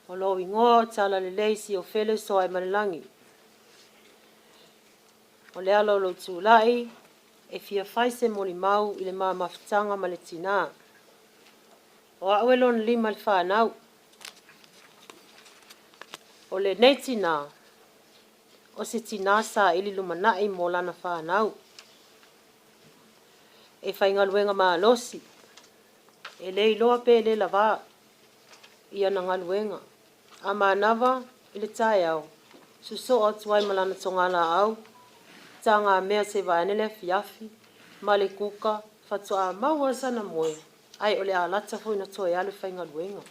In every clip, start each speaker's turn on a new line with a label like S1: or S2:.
S1: O lo ingoa talalelei si o fele so ai manalangi. O le alo lo tūlai e fia faise Molimau i le mafutanga ma le tinā. O awelo na lima le whanau. O le nei tinā, o se tinā sa ili lumanai mo lana whanau. E whaingaluenga maa losi. E le iloa pe le lava. Ia na ngaluenga. A manawa i le tae au. Suso o tuai malana tongala au. Tanga mea se vaenele fiafi. Male kuka. Fatua maua sana moe. Ai ole a lata fo ina toe alu whaingaluenga.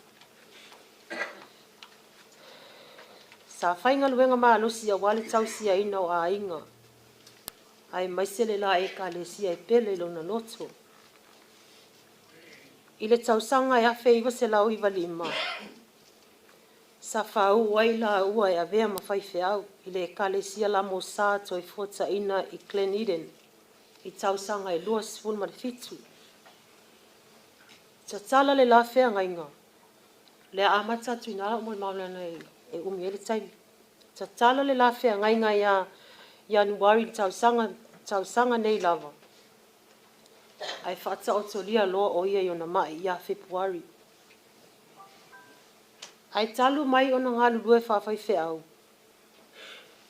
S1: Sa whaingaluenga maa losi a wale tausia ina o a inga. Ai maisele la e ka le sia e pele lo na loto. Ile tausanga e afe iwa se lau iwa lima. Sa whau wai la ua e avea mawhaife au. Ile e ka le sia la mo sa toi fota ina i Glen Eden. I tausanga e lua sifun ma le fitu. Ta tala le la fea ngainga. Le amata tu inala mo le maulana e umiele taimi. Ta tala le la fea ngainga ya Januari tausanga nei lava. Ai whata o tolia loa o ia i ona mai ia Februari. Ai talu mai ona ngā lulue whawhai au.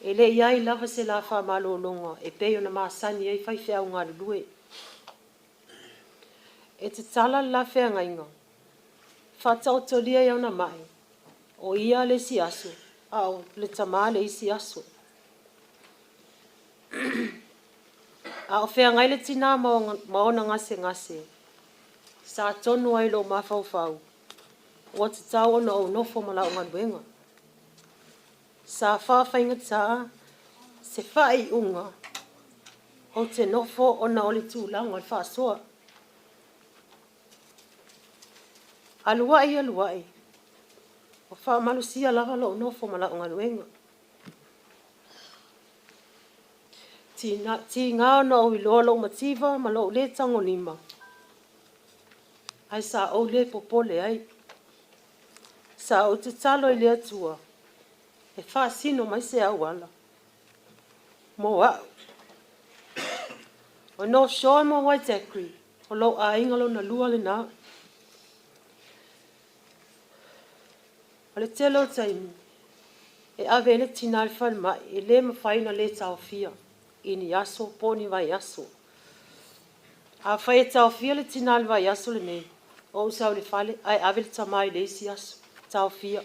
S1: E le iai lava se la wha malo longa. E pei ona maasani ei whai au ngā lulue. E te tala la whea ngainga. Whata o tolia i ona mai. O ia le si aso. Au le tamale i si aso. A o whea ngai le tina maona ngase. Sa tonu ai lo mawhau. O te tau ona o nofo mala o ngaluenga. Sa whawhainga tā, se whai unga. O te nofo ona o le tūlanga le whaasoa. Aluai. O whaamalusia lava lo o nofo mala o ngaluenga. Ti ngā na o iloa lo mativa ma lo le tango lima. Ai sa o le popole ai. Sa o te talo i le atua. E wha sino mai se au ala. Mo au. O no shoa mo wai tekri. O lo a ingalo na lua le nā. O le telo taimi. E ave le tina le whal mai. E le mawhaina le tau fia. Ini yaso poni vai yaso. A whai e tau fia le tina le vai yaso le nei. O usau le fale. Ai ave le tamai le isi yaso. Tau fia.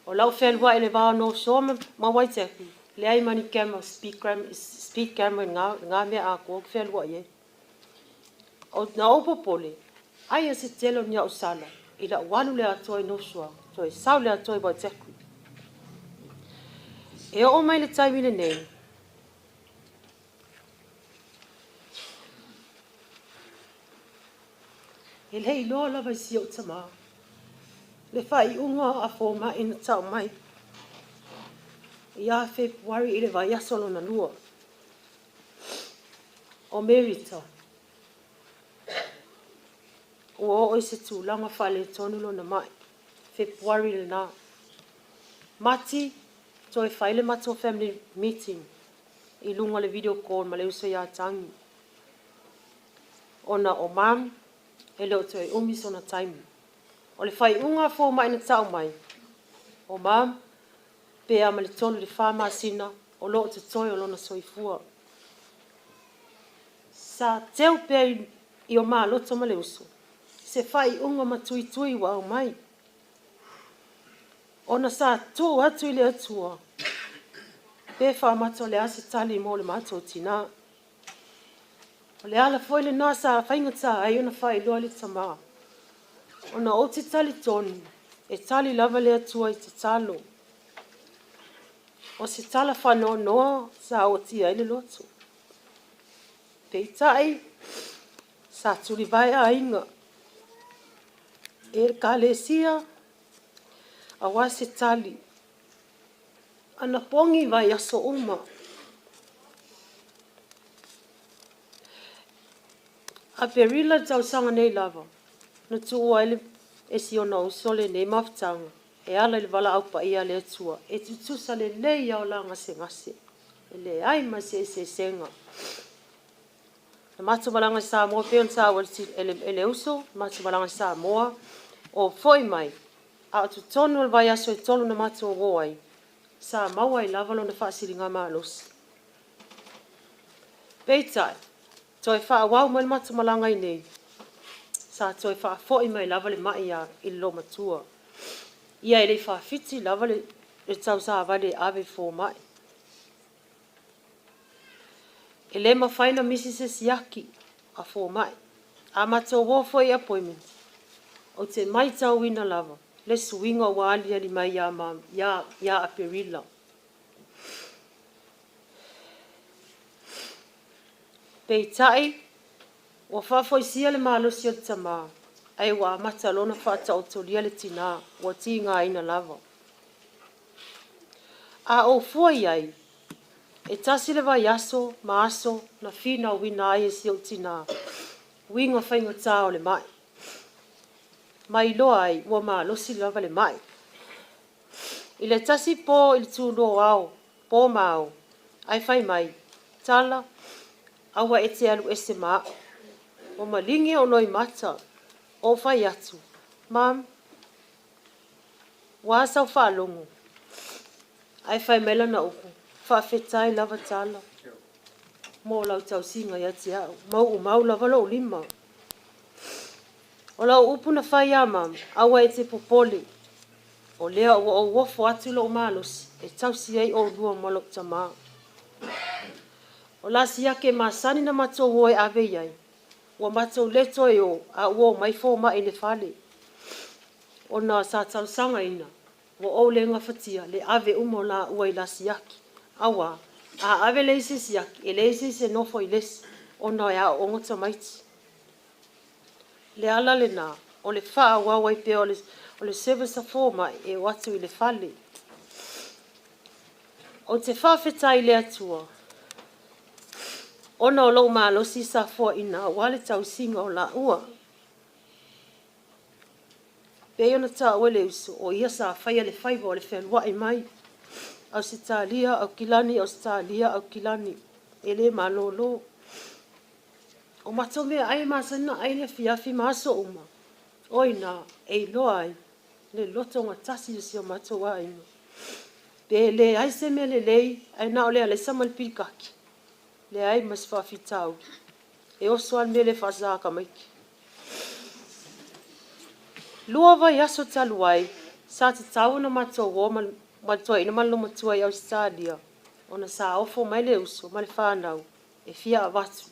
S1: O lau whelua e le wā no shoa ma wai teku. Le ai mani camera, speed camera ngā mea a kua whelua ye. O na opo pole. Ai a se telo ni au sala. I la wanu le atoi no shoa. Toi sau le atoi wai teku. E o mai le taimi le nei. E lei loa lava i si o tamaa. Le whai unga a fōma ina tau mai. Ia Februari i le vai asolo na lua. O Merita. O se tūlanga whale tonulo na mai. Februari le nā. Mati, toi whaile mato family meeting. I lunga le video call ma le uso ia tangi. Ona o mam, e leo toi umis ona taimi. O le whai unga fō mai na tau mai. O mam, pe ama le tolu le whama sina, o loo te toi o lona soifua. Sa teo pe i o maa loto ma le uso. Se whai unga ma tui wa au mai. Ona sa tō atu i le atua. Pe whamato le ase tali mo le mato tinā. O le ala foi le nā sa whaingata ai ona whai loa le tamaa. Ona o te tali tonu, e tali lava le atua i te talo. O se tala whanoa noa sa o tia i le loto. Pei tai, sa tuli vai a inga. E ka le sia, a wa se tali. Ana pongi vai aso uma. A perila tau sanga nei lava. Na tua ele e si ona usole nei mafutanga. E ala le wala au pa ia le atua. E tutusa le lei au la ngase. E le ai ma se senga. Na matu malanga sa moa peon sa ele uso. Matu malanga sa moa. O foi mai. A tu tonu al vai aso e tolu na matu o goai. Sa maua i lavalo na whaasiri ngā maalos. Peitai. Toi wha wau mai matu malanga i nei. Sa toi wha foi mai lavale mai a i lo matua. Ia ele wha fiti lavale e tau sa avale ave fo mai. Ele ma whaina misi se siaki a fo mai. A mato wo foi appointment. O te mai tau wina lava. Le suinga wa alia li mai ya mam ya a perila. Peitai wa fa foi sia le malo sia tama. Ai wa mata lona fa ta otolia le tinā wa tinga ina lava. A o foi ai. E tasi le vai aso, maaso, na fina wina ai e si o tinā. Winga whainga tāo le mai. Mai loa ai, ua maa losi lava le mai. I le tasi po il tūno au, po mau, ai whai mai, tala, awa e te alu ese maa. O malingi o noi mata, o whai atu. Mam, wāsau whaalongo. Ai whai mela na upu, whaafetai lava tala. Mō lau tau singa ia te au, mau lava lau lima. O lau upu na whai a mam, awa e te popole. O lea o wofo atu lo malos, e tau si ei o lua malok tama. O la si ake masani na mato woe ave iai. Wa mato leto e o, a uo mai fo ma e le fale. O na sa tau sanga ina, wa o le ngafatia, le ave umo la ua i la si ake. Awa, a ave le isi si ake, e le isi se nofo i lesi, o na e a o ngota maiti. Le ala le na, o le faa wawai pe o le service forma e watu i le fale. O te whawhetai le atua. Ona o lau malo si sa fua ina wale tau singa o la ua. Pe ona ta wele uso o ia sa whaia le whaiva o le whenua e mai. Au se ta lia au kilani, au se ta lia au kilani. E le malo lo. O mato mea ai masana ai le fiafi maso uma. Oina e loa ai. Le loto ngā tasi si o mato wa ino. Pe le ai se me le lei, ai na o le ale samal pikaki. Le ai mas whawhitau. E osoan me le whazaka maiki. Lua vai aso talu ai, sa te tau na mato wo mato ina malo matua i Australia. Ona sa ofo mai le uso, mai le whanau, e fia avatu.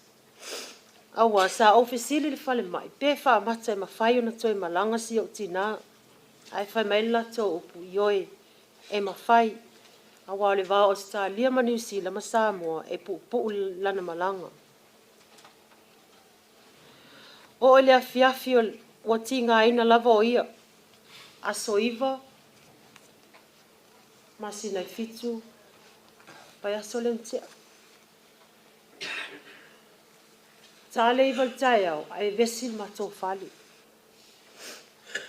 S1: Awa sa ofisili le fale mai, pe wha mata e mawhai ona toi malanga si o tinā. Ai whai mai la tō upu ioe e mawhai. Awa le wā Australia ma New Zealand ma Samoa e pu lana malanga. O le afiafi o tinga ina lava o ia. Aso iwa, masina i fitu, pai aso le mtea. Tale iwa le tai au, ai vesil ma tō whali.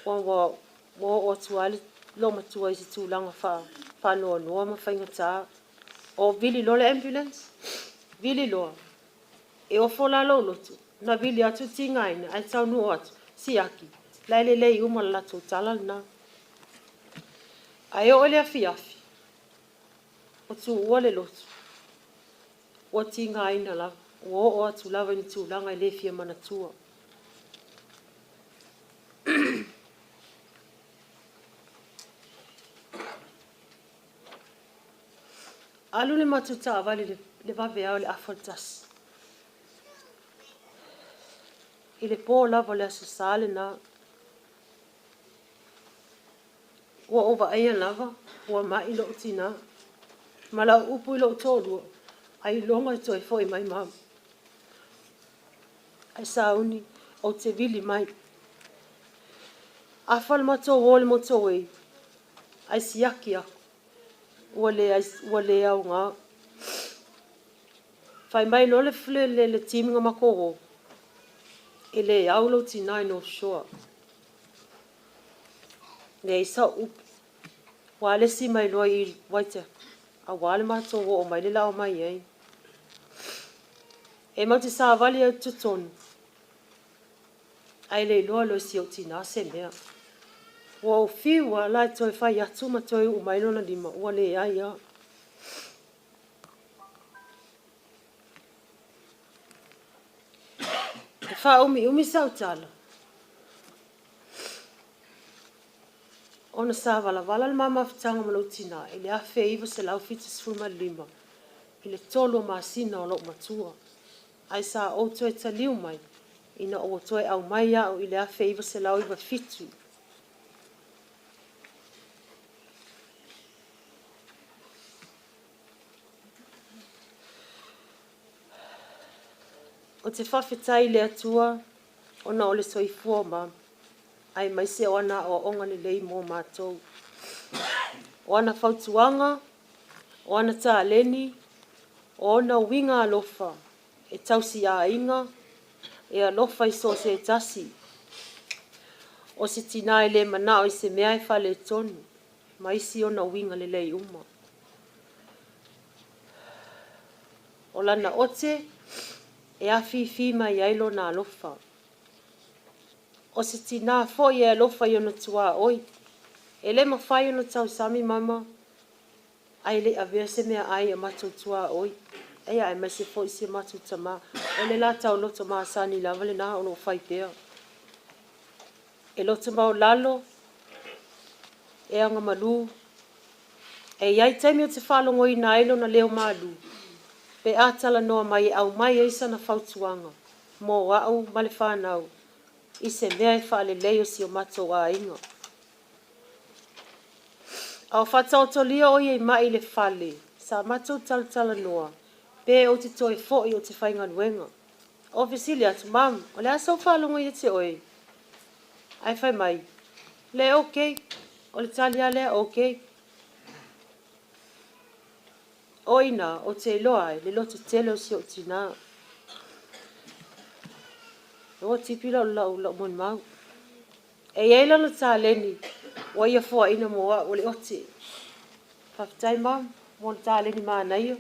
S1: O tuale lo matua i se tūlanga whanoa noa ma whainga tā. O vili lo le ambulance, vili loa. E o fola lo lotu, na vili atu tingaina, ai tau nu atu, si aki. Laile lei uma la tō talal na. Ai o le afi. O tu ua le lotu. O tingaina la, o atu lava ni tūlanga i le fia manatua. Alu le matuta avali le vave au le afaltas. I le pō lava le aso sale na. Ua ova aia lava, ua mai lo tina. Mala upu i lo tōlua, ai longa i toi foi mai mam. Ai sauni, o te vili mai. Afal mato wole moto wei. Ai siaki aku. Ua le au ngā. Whai mai lo le fle le timinga makoro. E le au lo tinai no shore. Le isa upu. Wale si mai loa I waita. A wale mato o mai le lao mai ei. E mau te sa vali au tutonu. Ai le loa lo si o tinā se mea. Wa o fiwa la toi fai atu ma toi o mai lona lima. Ua le ai a. E wha umi sau tala. Ona sa vala le mama fitanga malo tinā. E le afe iwa se lau fitis fuma lima. I le tolo masina o lo matua. Ai sa o toi taliu mai. Ina o toi au mai au I le afe iwa se lau iwa fitu. O te whawhetai le atua, ona o le soifua ma, ai mai se o ana o onga le lei mō mātou. O ana whautuanga, o ana tāleni, o ana winga alofa, e tausi a inga, e alofa I so se tasi. O se tinā le manao I se mea I whale tonu, mai si ona winga le lei uma. O lana ote, e awhiwhi mai ailo na alofa. O se tinā fo I alofa I ona tua oi. E le mawhai ona tau sami mama, ai le avea se mea ai a matou tua oi. E ai mai se fo I se matou tama. O le la tau loto maa sani lava le na ono whai pea. E loto mau lalo, e anga malu. E iai taimi o te whalongo I na ailo na leo malu. Pe atala noa mai au mai eisa na whautuanga. Mō wau male whanau. I se mea e whaale leo si o mato a inga. Au whatau tolia o I mai le whale. Sa mato tala noa. Pe o te toi fo I o te whainga nuenga. O vesili atu mam. O le asa o whalongo I te oi. Ai whai mai. Le okay. O le talia le okay. Oina o te loa le loto tele o si o tinā. O tipila o lau Molimau. E eila na tāleni. Wa ia fua ina moa o le ote. Whaftai mam. Mo le tāleni mānaio.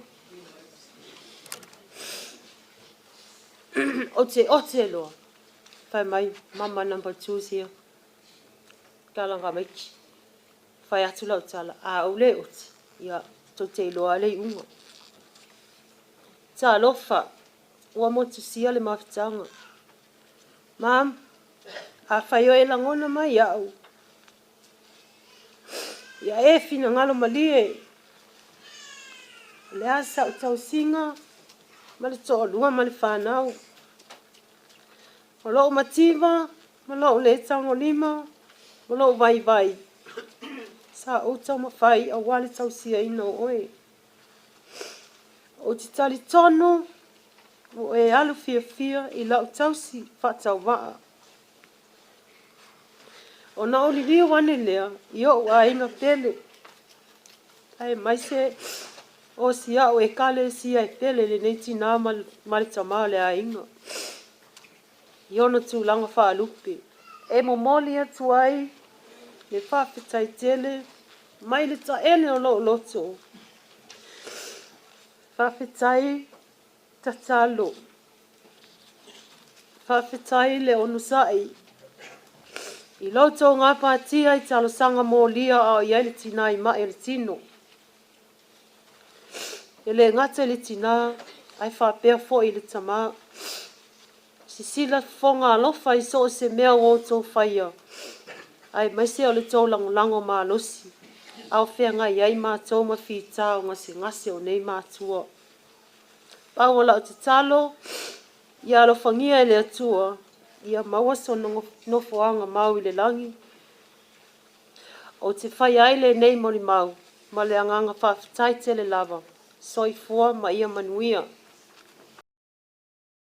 S1: O te ote loa. Whai mai. Mama number 2 here. Kalanga maiki. Whai atu lau tala. A o le ote. Ia. To te loa le unga. Ta lofa, ua mo tu sia le mawhitanga. Mam, a whaio e langona mai au. Ia e fina ngalo malie. Le asa o tau singa, ma le toa lua ma le whanau. Ma loo mativa, ma loo le tango lima, ma loo vai. Sa o tau mawhai a wale tau sia ina o oe. O te tali tono, o e alu fia I lau tau si whatau waa. O na oli rio wane lea, I o a inga pele. Ai mai se o si a o e kale si a e pele le nei tinā mali tamā le a inga. I ono tu langa wha lupe. E mo moli atu ai, le whawhitai tele, mai le ta ele o lo loto. Whawhitai tatalo. Whawhitai le onusai. I loto ngā pātia I talo sanga mō lia a I ele tina I ma ele tino. E le ngata ele tina, ai whapea fo I le tamā. Sisila fonga alofa I so se mea o tō whaia. Ai mai se o le tō lango mā losi. Au whea ngai ai mātou ma whita o ngase o nei mātua. Pāwala o te talo, ia alo whangia e le atua, ia maua so nofoanga mau I le langi. O te whai aile nei Molimau, ma le anganga whawhitai tele lava, soifua ma ia manuia.